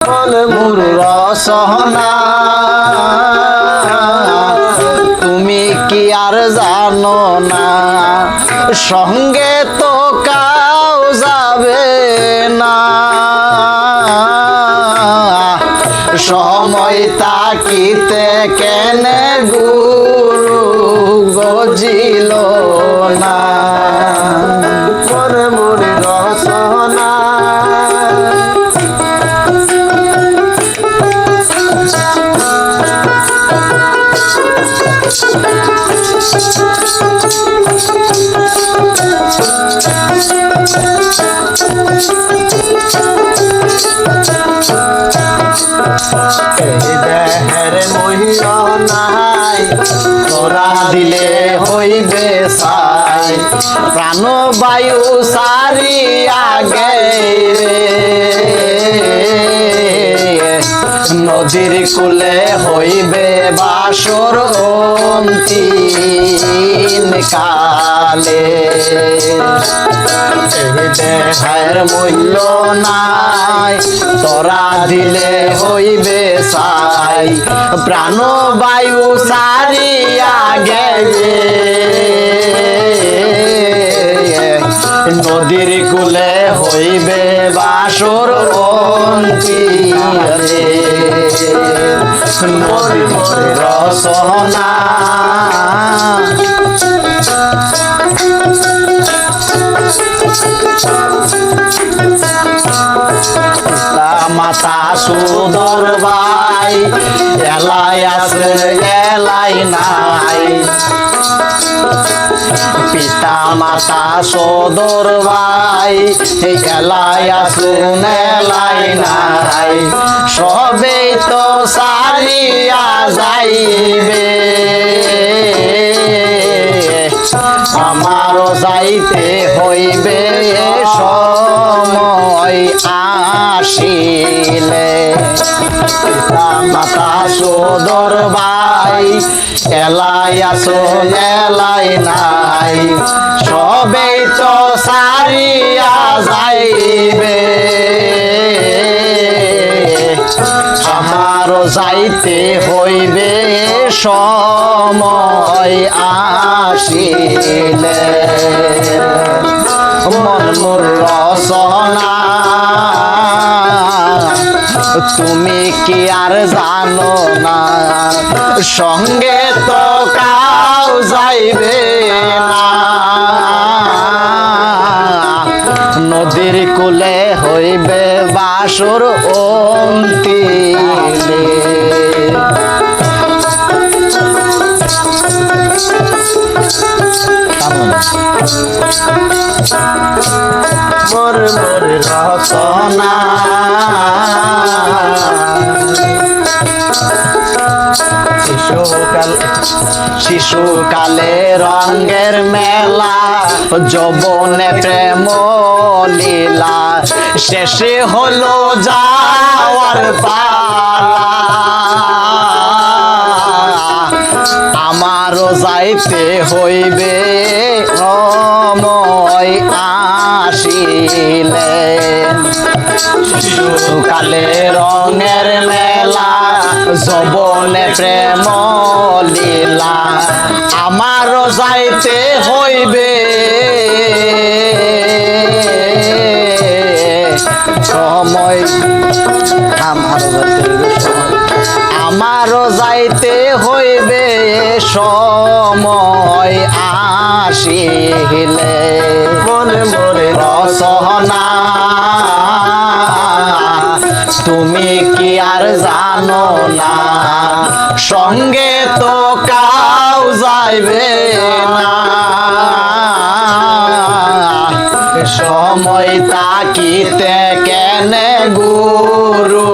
মোর রসনা তুমি কি আর জানো না, সঙ্গে তো কাউ যাবে না। সময় তাকিতে কেনে গুরু গজিল না। মোর রসনা দেহের মহিল নাই, তোরা দিলে হইবে সাই। প্রাণ বায়ু সারিয়া গেলে নদীর কুলে হইবে বাসর অন্তিম কালে। দেহের মূল্য নাই, তোরা দিলে হইবে সাই। প্রাণ বায়ু সারিয়া গেলে নদীর কুলে হইবে বাসর অন্তিমে। মোর রসনা মাতা সুদর ভাই, এলাই আছে এলাই নাই। পিতা মাতা সদর ভাই, এলাই আসুন এলাই নাই। সবেই তো সারিয়া যাইবে, আমারও যাইতে হইবে সময় আসিলে। পিতা মাতা সদর ভাই, এলাই আসুন এলাই নাই। সবেই তো সারিয়া যাইবে, আমারও যাইতে হইবে সময় আসিলে। মোর রসনা তুমি কি আর জানো না, সঙ্গে তো কাউ যাইবে না। নদীর কুলে হইবে বাসর অন্তিমে। মোর রসনা শিশুকালে রঙের মেলা, যৌবনে প্রেম লীলা। শেষে হলো যাওয়ার পালা, আমারও যাইতে হইবে সময় আসিলে। শিশুকালে রঙের মেলা, যৌবনে প্রেম লীলা। আমারও যাইতে হইবে সময়, আমারও যাইতে হইবে সময় আসিলে। মোর রসনা তুমি কি আর জানো না, সঙ্গে তো কাউ যাইবে না। সময় তাকিতে কেনে গুরু